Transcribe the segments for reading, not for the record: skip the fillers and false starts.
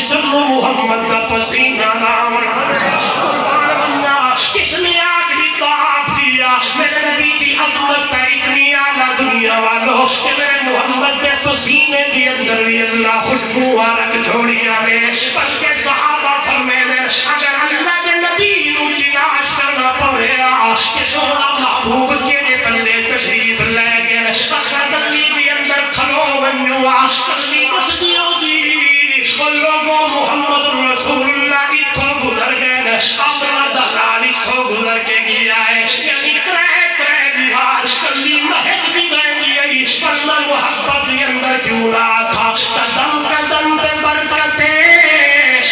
جسم محمد دا پسینہ نام کس نے آخری طاعت دیا میرے نبی دی عظمت تا اتنی اعلیٰ دنیا والوں کہ میرے محمد دے پسینے دی اندر بھی اللہ خوشبو آرک چھوڑی آنے بلکہ صحابہ فرمے دے اگر اللہ دے نبی نو تلاش کرنا پڑے کہ سونا محبوب کے پلے تشریف لے گئے اگر دلی بھی اندر کھلو بنوا دلی بسدیوں دی اور لوگوں محمد رسول اللہ اتھو گزر گئے اپنا دلال اتھو گزر کے گیا ہے یعنی کرے بیوار دلی مہد بھی رہ گئی اللہ محبت دی اندر کیوں نہ تھا قدم قدم پہ برکتے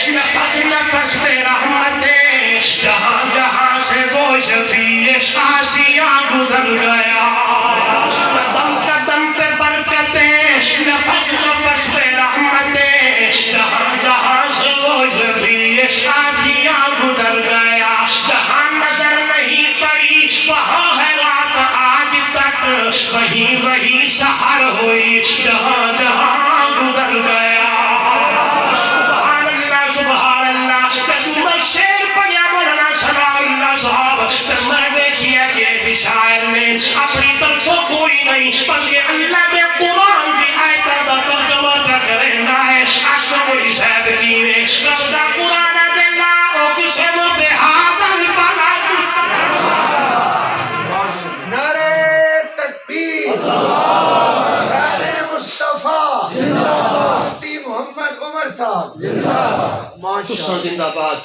نفس نفس پہ رحمتیں جہاں جہاں سے وہ شفیع آسیہ گزر گیا قدم قدم پہ برکتیں نفس نفس پہ رحمتیں جہاں جہاں سے وہ شفیع آسیہ گزر گیا جہاں نظر نہیں پڑی وہاں ہے رات آج تک وہیں وہیں سحر ہوئی جہاں جہاں گزر گیا سبحان اللہ سبحان اللہ جب میں شعر پڑھیا مولانا ثناء اللہ صاحب تو میں دیکھیا کہ ایک شاعر نے اپنی طرفوں کوئی نہیں بلکہ اللہ کے قرآن کی آیتہ دا ترجمہ کا کرنا ہے اکثر کوئی شاید کیوے رب دا قرآن دے لا اقسم بہذا البلد نعرہ تکبیر شان مصطفیٰ مفتی محمد عمر صاحب تساں زندہ باد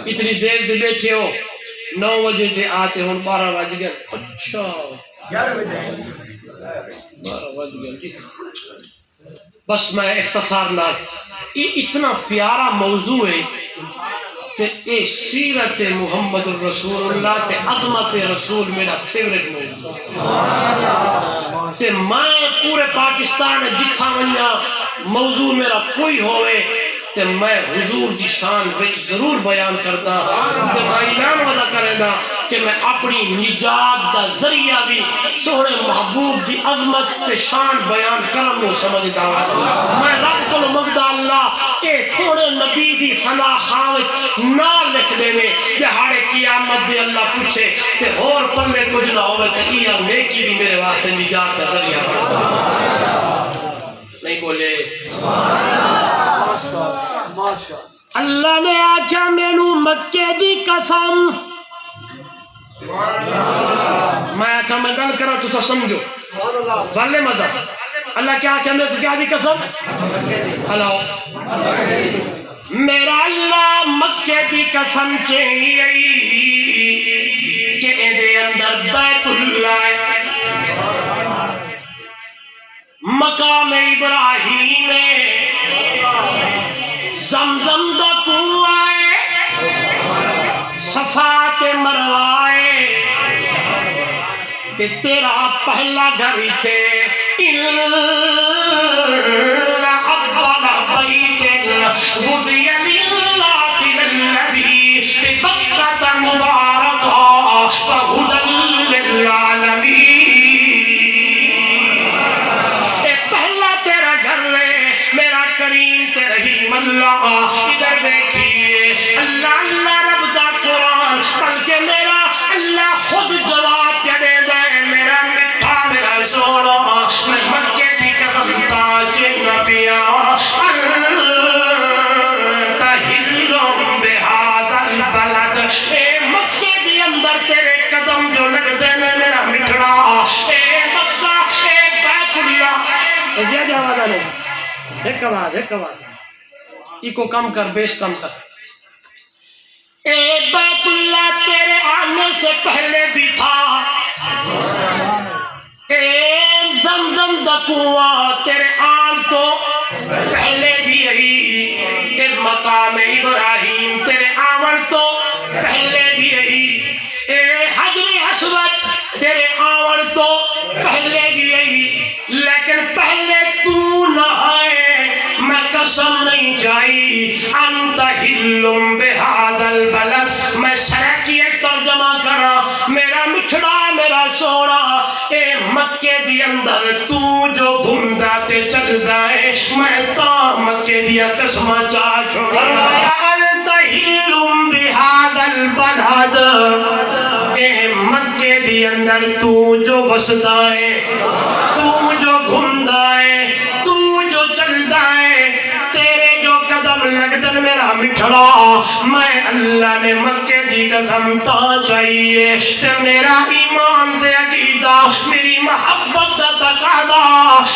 اتنی دیر دے بیٹھے ہو 9 بجے دے آتے ہوں 12 بج گئے اچھا 11 بجے 12 بج گئے جی بس میں اختصار نہ یہ اتنا پیارا موضوع ہے کہ اے سیرت محمد الرسول اللہ تے عظمت رسول میرا فیورٹ موضوع تے میں پورے پاکستان جتھا ونیا موضوع میرا کوئی ہوئے تے میں حضور دی شان وچ ضرور بیان کرتا تے میں اعلان وعدہ کردا کہ میں اپنی نجات دا ذریعہ بھی سونے محبوب دی عظمت تے شان بیان کرن نو سمجھدا میں رب کو منگدا اللہ اے سونے نبی دی ثنا خاوت نہ لکھ دے میں بہاڑے قیامت دے اللہ پوچھے تے اور پلے کچھ نہ ہوئے تے یہ نیکی بھی میرے واسطے نجات دا ذریعہ نہیں بولے اللہ نے آکھا مینو مکے دی قسم میں آکھا میں گل کرا تو سب سمجھو بھلے مدد اللہ کیا آکھا میں کیا دی قسم ہلو میرا اللہ مکے دی قسم چاہیے کہ دے اندر بیت اللہ مقام ابراہیم زمزم دا کنوائے صفات مروائے تے تیرا پہلا گھر تھے اِلَّا اَفْضَلَ بَيْتٍ وُضِيَ لِلَّهِ لِلَّذِي بِبَكَّةَ مُبَارَكًا وَهُدًى لِلْعَالَمِينَ اللہ ادھر دیکھیے اللہ اللہ رب دا قرآن بلکہ میرا اللہ خود جواب کے دے دے میرا مٹھا میرا سونا میں مکے دی قدم تاج نبیا انت حلم بہذا البلد اے مکے دی اندر تیرے قدم جو لگ دے میرا مٹھڑا اے مکہ اے بیت اللہ یہ جواب نہیں ایک آواز کو کم کر بیش کم کر اے بیت اللہ تیرے آنے سے پہلے بھی تھا اے زمزم دا کنواں تیرے آن تو پہلے بھی یہی اے مقام ابراہیم تیرے آمن تو پہلے بھی یہی اے حجر اسود تیرے آمن تو پہلے بھی یہی لیکن پہلے تو نہ ہے میں قسم نہیں چاہی انت حلم بہذا البلد میں شرح کی ایک ترجمہ کرا میرا مٹھڑا میرا سونا اے مکے دی اندر تو جو گھومدا تے چلدا ہے میں تا مکے مکے دیا قسمہ چا چھوڑیا انتہلم بہذا البلد اے مکے دی اندر تو جو بسدا ہے تو جو گھومدا ہے تو جو چلدا ہے تیرے جو قدم لگدن میرا مٹھڑا میں اللہ نے مکے دی قسم تا چاہیے تے میرا ایمان تے عقیدہ میری محبت دا تقاضا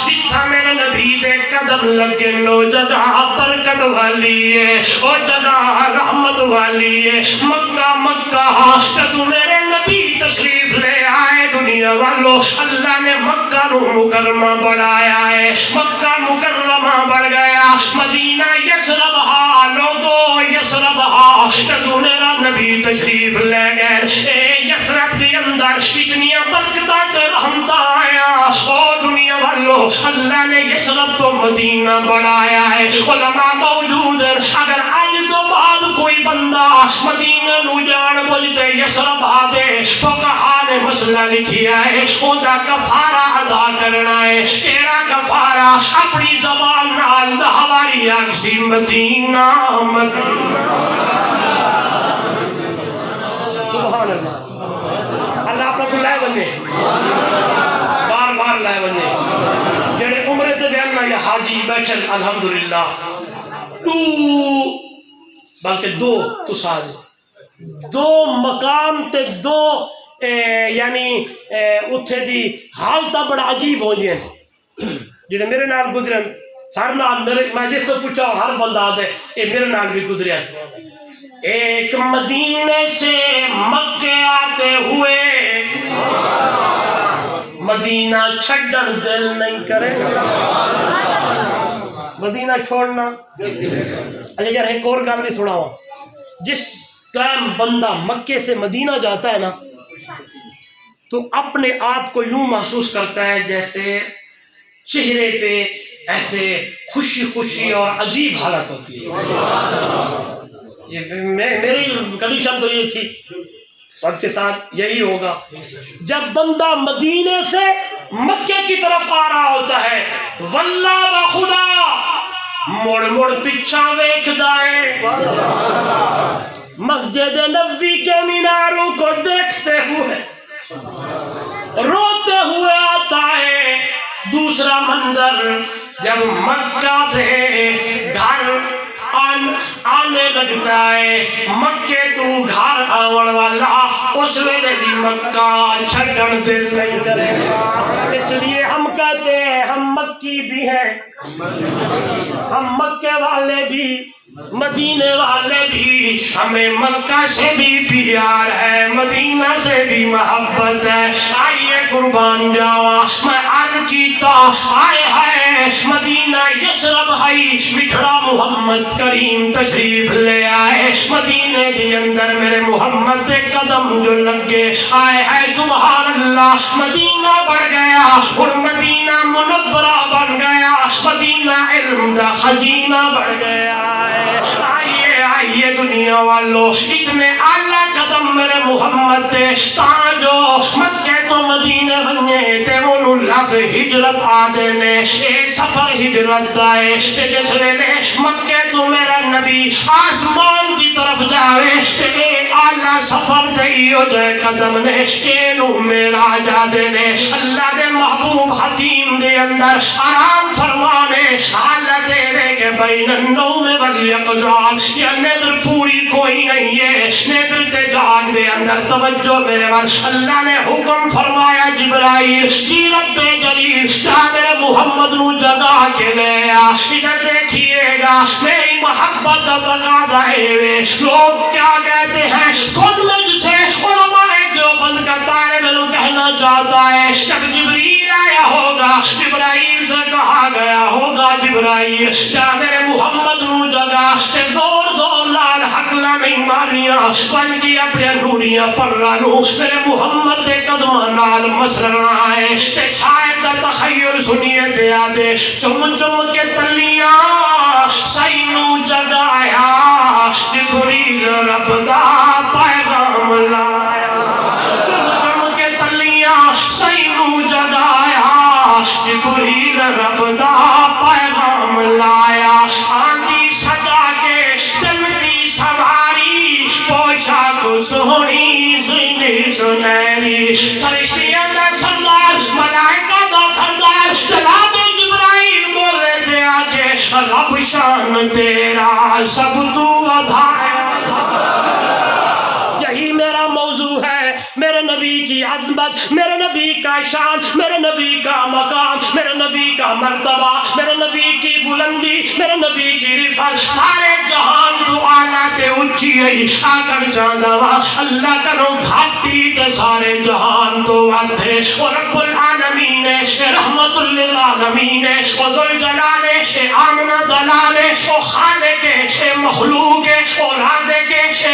جتھا میرے نبی دے قدم لگے لو جگہ برکت والی ہے او جگہ رحمت والی ہے مکہ مکہ جدو میرے نبی تشریف لے آئے دنیا والو اللہ نے مکہ نو مکرمہ بڑھایا ہے مکہ مکرمہ بڑھ گیا مدینہ یسربہا لوگو یسربہا جدو میرا نبی تشریف لے گئے اے یسرب دی اندر اتنی برکتات رحمتہ آیا او دنیا والو اللہ نے یسرب تو مدینہ بڑھایا ہے علماء موجود ہیں اگر آج تو بعد کوئی بندہ مدینہ نو جان بجھتے یسرب آدے فقہا نے مسئلہ لکھیا ہے ان دا کفارہ ادا کرنا ہے تیرا کفارہ اپنی زبان نال ہماری آگسی مدینہ مدینہ سبحان اللہ اللہ آپ کو لائے بندے بار بار لائے بندے جڑے عمرے تے بیاننا یا حاجی بیٹھن الحمدللہ تو بلکہ دو تو ساتھ دو مقام تے دو یعنی اتھے دی حالتہ بڑا عجیب ہو جائیں جنہیں میرے نال گزرن سار نال میرے میں جس تو پوچھا ہر بندہ آدھے اے میرے نال بھی گزریا ایک مدینے سے مکے آتے ہوئے مدینہ چھڑن دل نہیں کرے مدینہ چھوڑنا اچھا یار ایک اور گل بھی سنا ہوا جس ٹائم بندہ مکے سے مدینہ جاتا ہے نا تو اپنے آپ کو یوں محسوس کرتا ہے جیسے چہرے پہ ایسے خوشی خوشی اور عجیب حالت ہوتی ہے میری کنڈیشن تو یہ تھی سب کے ساتھ یہی ہوگا جب بندہ مدینے سے مکے کی طرف آ رہا ہوتا ہے واللہ بخدا مڑ مڑ پیچھا ویکھدا ہے مسجد نبوی کے میناروں کو دیکھتے ہوئے روتے ہوئے آتا ہے دوسرا منظر جب مکہ سے گھر آنے لگتا ہے مکے تو گھر آون والا اس ویلے بھی مکہ چھڑن دل نہیں کرے اس لیے ہم کہتے ہیں ہم مکی بھی ہیں ہم مکے والے بھی مدینے والے بھی ہمیں مکہ سے بھی پیار ہے مدینہ سے بھی محبت ہے آئیے قربان جاوا میں عرض کیتا آئے ہے مدینہ یسرب ہائی مٹھڑا محمد کریم تشریف لے آئے مدینے دی اندر میرے محمد دے قدم جو لگے آئے ہے سبحان اللہ مدینہ بڑھ گیا اور مدینہ منورہ بن گیا مدینہ علم دا خزینہ بڑھ گیا آئیے آئیے دنیا والو اتنے اعلیٰ قدم میرے محمد دے تاں جو مکے تو مدینے بننے تے انہوں لفظ ہجرت آدھے نے اے سفر ہجرت دائے تے جس ویلے مکے تو میرا نبی آسمان کی طرف جاوے تے اے اعلیٰ سفر دئی ہو جائے قدم نے کہ انہوں میرا جا دے نے اللہ دے محبوب حتیم دے اندر آرام فرمانے حالت دے کہ بین النوم والیقظان یا نیدر پوری کوئی نہیں ہے نیدر تے جاگ دے اندر توجہ میرے بار اللہ نے حکم فرمایا جبرائیل جی رب جلیل جا میرے محمد نو جگا کے لے آ ادھر دیکھئے گا میری محبت تقاضا ہے لوگ کیا کہتے ہیں سن میں جسے علماء دیوبند کا طالب علم کہنا چاہتا ہے جب جبریل آیا ہوگا جبرائیل سے کہا گیا ہوگا جبرائیل جا میرے محمد نو جگا تے زور زور لال حقلہ نہیں ماریاں بن کی اپنے نوریاں پر رانو میرے محمد دے قدمہ نال مسر آئے تے شاید دا تخیل سنیے تے آدھے چم چم کے تلیاں سینو جگایا جبریل رب دا پیغام لایا چم چم کے تلیاں سینو جگایا جبریل رب دا پیغام لایا رب شان تیرا سب تو ادا ہے. یہی میرا موضوع ہے، میرے نبی کی عظمت، میرے نبی کا شان، میرے نبی کا مقام، میرے نبی کا مرتبہ، میرے نبی کی بلندی، میرے نبی کی رفعت. سارے جہان تو آنا تے اچھی ہے آکر چاندوا اللہ کرو گھاٹی تے سارے جہان تو آتے. اور رب العالمین رحمت للعالمین و ذوالجلال آمنہ دلال و خالق مخلوق و رازق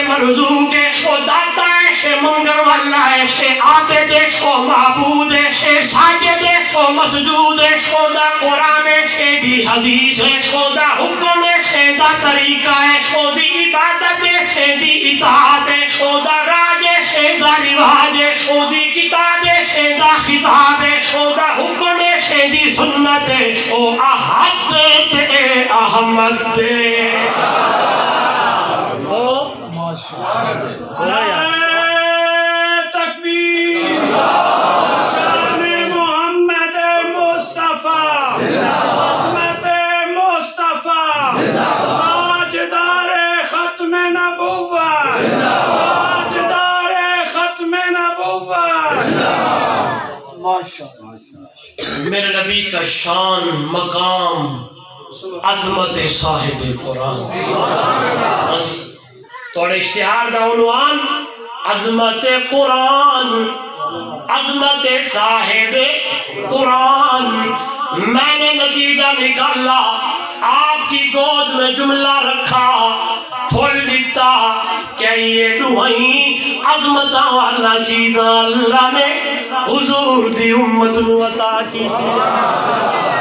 مرزوق و داتا ہے منگر والا ہے عابد و معبود ہے ساجد و مسجود ہے او دا قرآن ہے دی حدیث ہے او دا حکم ہے دا طریقہ ہے او دی عبادت ہے دی اطاعت ہے او دا راج ہے دا رواج ہے او دی کتاب ہے دا خطاب ہے او دا حکم ہے دی سنت ہے او احد تے احمد تے او تکبیر شان محمد مصطفیٰ عظمت مصطفیٰ تاجدار ختم نبوت تاجدار ختم نبوت. میرے نبی کا شان مقام عظمت صاحب قرآن. توڑے اشتہار دا عنوان عظمت قرآن عظمت صاحب قرآن. میں نے نتیجہ نکالا آپ کی گود میں جملہ رکھا پھول دیتا کہ یہ دعائیں عظمت والا چیز اللہ نے حضور دی امت نو عطا کی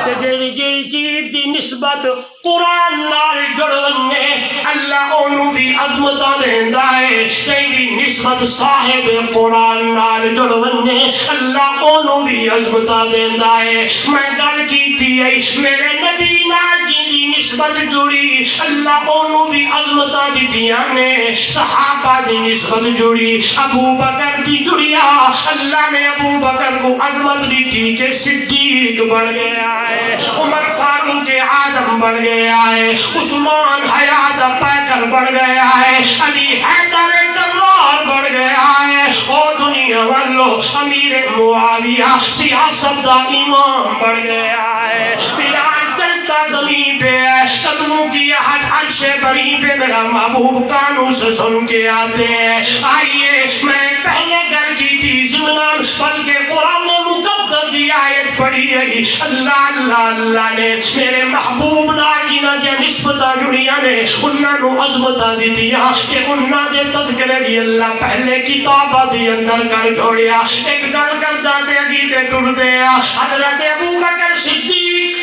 تے جیڑی جیڑی چیز دی نسبت قرآن نال جڑونے اللہ اونوں بھی عظمتاں دیندا ہے. جیڑی نسبت صاحب قرآن نال جڑونے اللہ اونوں بھی عظمتاں دیندا ہے. میں گل کیتی ہے میرے نبی نال جی نسبت جڑی اللہ اونوں بھی عظمتاں دتیاں نے. صحابہ دی نسبت جڑی ابو بکر دی جڑیا اللہ نے ابو بکر کو عظمت دیتی کہ صدیق بڑھ گیا ہے، عمر فاروق اعظم بڑھ گیا ہے، عثمان حیات پیکر بڑھ گیا ہے، علی حیدر کرار بڑھ گیا ہے. او دنیا والو امیر معاویہ سیاست دا امام بڑھ گیا ہے. بلال چلتا زمین پہ ہے قدموں کی حد عرش بری پہ میرا محبوب کانوں سے سن کے آتے ہیں. آئیے میں پہلے گھر کی تھی زمنان بلکہ قرآن نے مقدر دی آیت پڑھی ہے. اللہ اللہ اللہ نے میرے محبوب ناجینا جے نسبتہ جڑیاں نے انہاں نو عظمتہ دی دیا کہ انہاں دے تذکرے بھی اللہ پہلے کتابہ دی اندر کر چھوڑیا. ایک گل کردہ دے گی دے ٹر دیا حضرت ابو بکر صدیق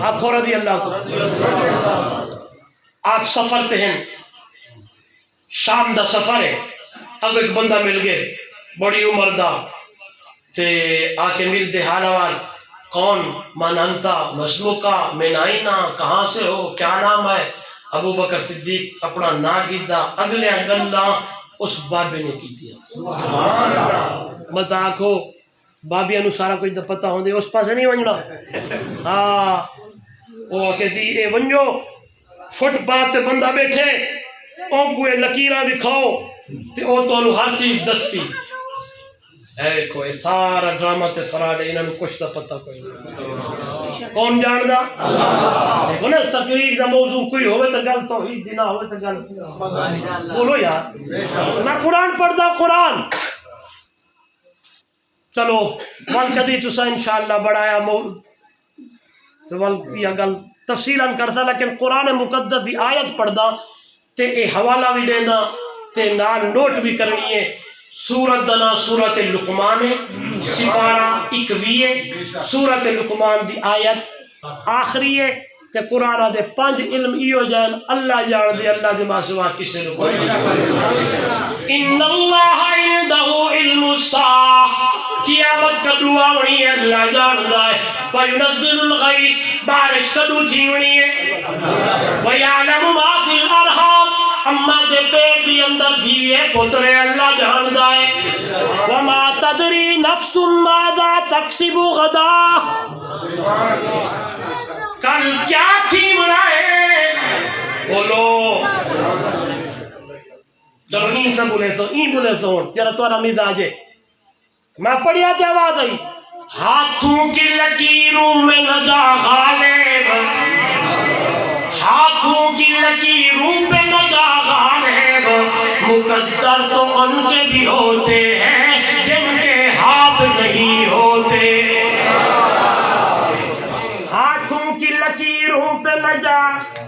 آپ کو رضی اللہ آپ سفر تے ہیں شام دا سفر ہے. اب ایک بندہ مل گئے بڑی عمر دا تے آکے مل دے حالوال کون من انتا مسموکا من آئینا کہاں سے ہو کیا نام ہے. ابو بکر صدیق اپنا نا گیدہ اگلے گلہ اس بابے نے کی دیا. مت آنکھو بابی انو سارا کچھ دا پتہ ہوں دے اس پاسے نہیں ونجنا. ہاں وہ کہتی اے ونجو فٹ پاتھ بندہ بیٹھے اون کوئے لکیرہ دکھاؤ تے او تو انو ہر چیز دستی. اے کوئی سارا ڈرامہ تے فراڈ انہوں کچھ دا پتہ کوئی نہیں. کون جان دا؟ دیکھو نا تقریر دا موضوع کوئی ہوئے تا گل توحید دی نہ ہوئے تا گل بولو یار. میں قرآن پڑھ دا قرآن. چلو ون کدی تسا انشاءاللہ بڑھایا تو ون یہ گل تفصیلاً کرتا لیکن قرآن مقدس دی آیت پڑھ دا تے اے حوالہ بھی دے دا تے نال نوٹ بھی کرنی ہے. سورت دنا سورت لقمان سپارہ 21 سورت لقمان دی آیت آخری ہے تے قرآن دے 5 علم ایو جان اللہ جان دے اللہ دے ماں سوا کسے نو کوئی. ان اللہ عنده علم الساعہ قیامت کا دعا ونی ہے اللہ جان دا ہے. وینزل الغیث بارش کا دو تھی ونی ہے. ویعلم ما فی الارحام اما دے پیٹ دی اندر دیئے پترے اللہ جان دا ہے. وما تدری نفس ماذا تکسب غدا بولو چلو این سے بولے سو این بولے سو جرا تو مزاج ہے میں پڑھیا تے آواز آئی ہاتھوں کی لکیروں میں نہ جا غالب ہاتھوں کی لکیروں پہ نہ جا غالب مقدر تو ان کے بھی ہوتے ہیں جن کے ہاتھ نہیں ہوتے ہاتھوں کی لکیروں پہ نہ جا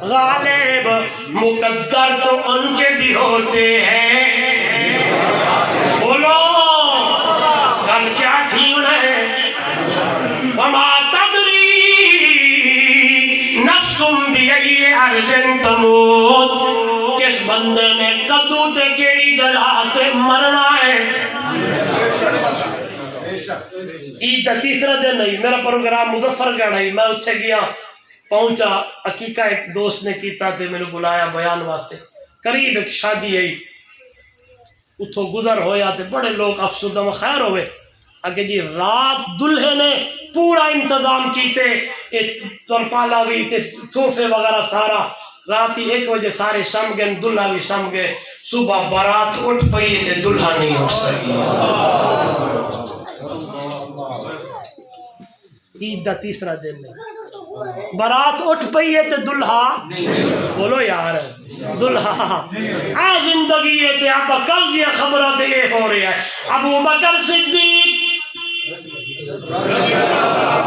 غالب مقدر تو ان کے بھی ہوتے ہیں بولو کل کیا تھی انہیں وما تدری نفس بأي أرض تموت کس بندے نے کدو تے کیڑی جگہ تے مرنا ہے عید دا تیسرا دن نہیں میرا پروگرام مظفر گڑھ ہے میں اتھے گیا پہنچا عقیقہ ایک دوست نے کیتا تے میں نے بلایا بیان واسطے قریب ایک شادی ہے اتھو گزر ہویا تے بڑے لوگ افسردہ و خیر ہوئے اگے جی رات دلہے نے پورا انتظام کیتے ترپالا بھی تے صوفے وغیرہ سارا رات ہی 1 بجے سارے شم گئے دلہا بھی شم گئے صبح برات اٹھ پئی تے دلہا نہیں اٹھ سکی عید دا تیسرا دن نہیں برات اٹھ پئی ہے تے دلہا بولو یار دلہا آ زندگی ہے تے آپ کل دیا خبرہ دے ہو رہے ہیں ابو بکر صدیق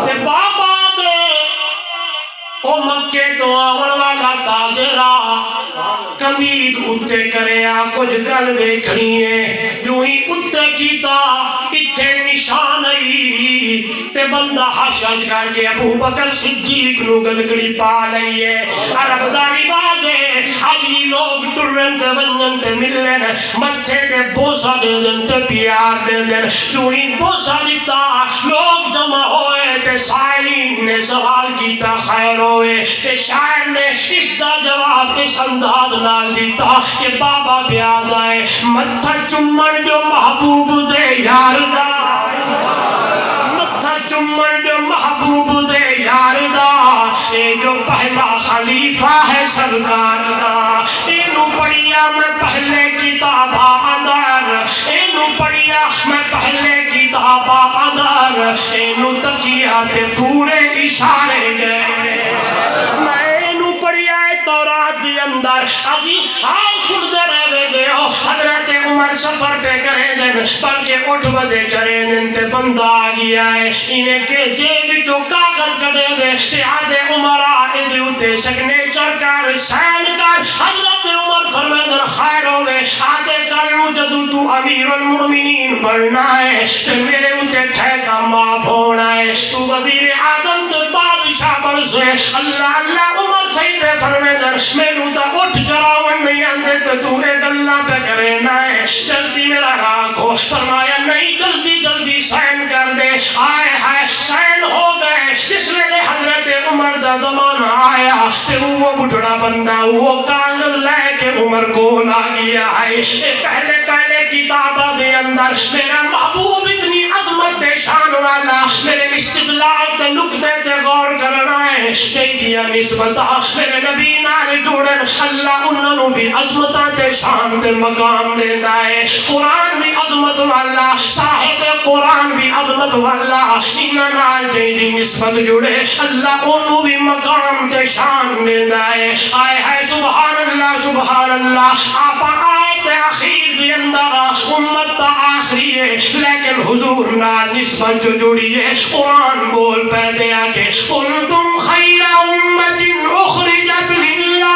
تے بابا دے او مکے تو آون والا تاجرہ کمید اتے کرے آ کچھ گل ویکھنی ہے جو ہی اتے کیتا اتھے نشان آئی تے بندہ حشج کر کے ابو بکر صدیق نو گدگڑی پا لئیے عرب داری بازے آجی لوگ ٹرن تے ونجن تے ملن متھے تے بوسا دے دن تے پیار دے دن جو ہی بوسا دیتا لوگ جمع ہوئے تے سائلین نے سوال کیتا خیر ہوئے تے شاعر نے اس دا جواب اس انداز نال دیتا کہ بابا بیاد آئے متھا چمن جو محبوب دے یار دا متھا چمن جو محبوب دے یار دا اے جو پہلا خلیفہ ہے سرکار دا اینو پڑھیا میں پہلے کتابہ اندر اینو پڑھیا میں پہلے کتابہ اندر اینو تکیہ تے پورے اشارے گئے میں اینو پڑھیا ہے تورات دی اندر آجی ہاں سن دے رہے دے ہو حضرت عمر سفر پہ کرے دن بلکہ اٹھ بدے کرے دن تے بندہ آگیا ہے انہیں کہ جیب جو کاغذ کڑے دے تے آدھے عمر آئے دے ہوتے سگنیچر کر سین کر حضرت عمر فرمائے دن خیر ہوئے آدھے کلو جدو تو امیر المؤمنین بڑھنا ہے تے میرے ہوتے ٹھیکہ معاف ہونا ہے تو وزیر اعظم تے بادشاہ بڑھ سے اللہ اللہ عمر صحیح پہ فرمائے دن میں نوتا اٹھ جراون نہیں آندے تو تو ایک اللہ پہ کرنا ہے جلدی میرا راکھو فرمایا نہیں جلدی جلدی سائن کر دے آئے ہائے سائن ہو گئے جس میں حضرت عمر دا زمانہ آیا تے وہ بڑھڑا بندہ وہ کاغذ لے کے عمر کو لاگیا ہے پہلے کتابہ دے اندر میرا محبوب اتنی عظمت دے شان والا میرے استدلال تے نکتے تے غور کرنا ہے دیا نسبتا میرے نبی نال جوڑن اللہ انہوں بھی عظمتہ تے شان تے مقام دیتا ہے قرآن بھی عظمت والا صاحب قرآن بھی عظمت والا انہوں نال دی نسبت جوڑے اللہ انہوں بھی مقام تے شان دیتا ہے آئے ہے سبحان اللہ آپ آیت اخیر دی اندر امت تا آخری ہے لیکن حضور نال نسبت جو جوڑی ہے قرآن بول پہ دیا کہ کنتم خیر امت اخرجت للہ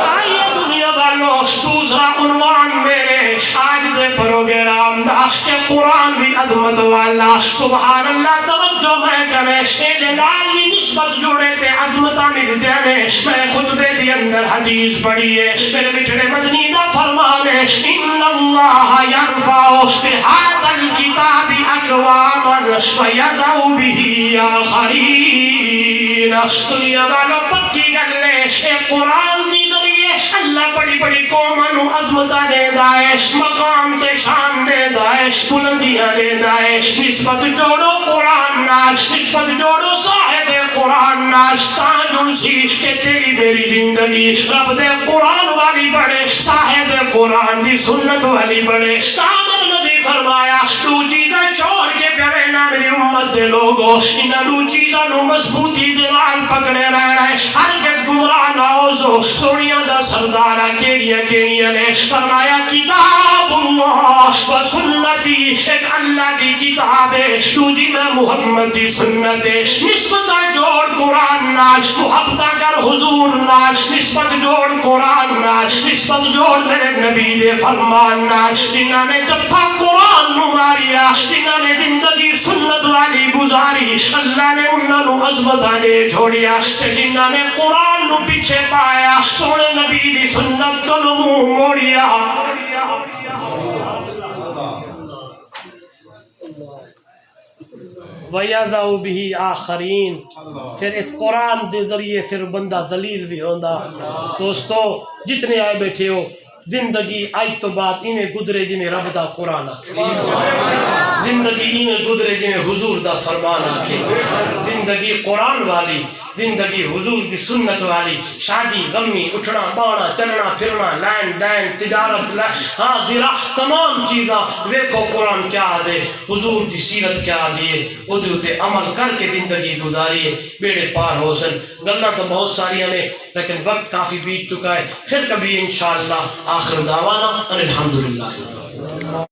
آئیے دنیا والو دوسرا عنوان میرے آج دے پروگرام دا کہ قرآن بھی عظمت والا سبحان اللہ توجہ میں کرے اے جنال بھی نسبت جوڑے تے عظمتہ مل دینے میں خطبے دی اندر حدیث پڑھی ہے میرے مٹھڑے مدنی دا فرمان ہے ان اللہ یرفع بہذا الکتاب اقواما ویدعو به آخرین دنیا والوں پکی گل لے اے قرآن دی ذریعے اللہ بڑی بڑی قوموں نو عظمتہ دے دائے مقام تے شان دے دائے بلندیاں دے دائے نسبت جوڑو قرآن نال نسبت جوڑو صاحب قرآن نال تاں جڑ سی کہ تیری میری زندگی رب دے قرآن والی بڑے صاحب قرآن دی سنت والی بڑے تامر نبی فرمایا دو چیزاں چھوڑ کے کرے نا میری امت دے لوگو انہاں دو چیزاں نو مضبوطی دے نال پکڑے رہ رہے ہرگز گمراہ نہ ہو سونیاں دا سردارہ کیڑیاں کیڑیاں نے فرمایا کتاب اللہ و سنتی ایک اللہ دی کتاب ہے دوجی میں محمد دی سنت ہے نسبت جوڑ قرآن نال محبت کر حضور نال نسبت جوڑ قرآن نال نسبت جوڑ میرے نبی دے فرمان نال جنہاں نے جپا قرآن نو ماریا جنہاں نے زندگی سنت والی گزاری اللہ نے انہاں نو عظمتاں دے چھوڑیا تے جنہاں نے قرآن نو پیچھے پایا سونے نبی دی سنت کو منہ موڑیا وَيَدَعُ بِهِ آخَرِينَ پھر اس قرآن دے ذریعے پھر بندہ دلیل بھی ہوندا دوستو جتنے آئے بیٹھے ہو زندگی آج تو بات انہیں گزرے جنہیں رب دا قرآن آکھے زندگی انہیں گزرے جنہیں حضور دا فرمان آکھے زندگی قرآن والی زندگی حضور کی سنت والی شادی غمی اٹھنا بانا چلنا پھرنا لین دین تجارت ہاں درا تمام چیزاں ویکھو قرآن کیا دے حضور دی سیرت کیا دیے او دے عمل کر کے زندگی گزاریے بیڑے پار ہو سن گلاں تو بہت ساریاں نے لیکن وقت کافی بیت چکا ہے پھر کبھی انشاءاللہ آخر دعوانا الحمدللہ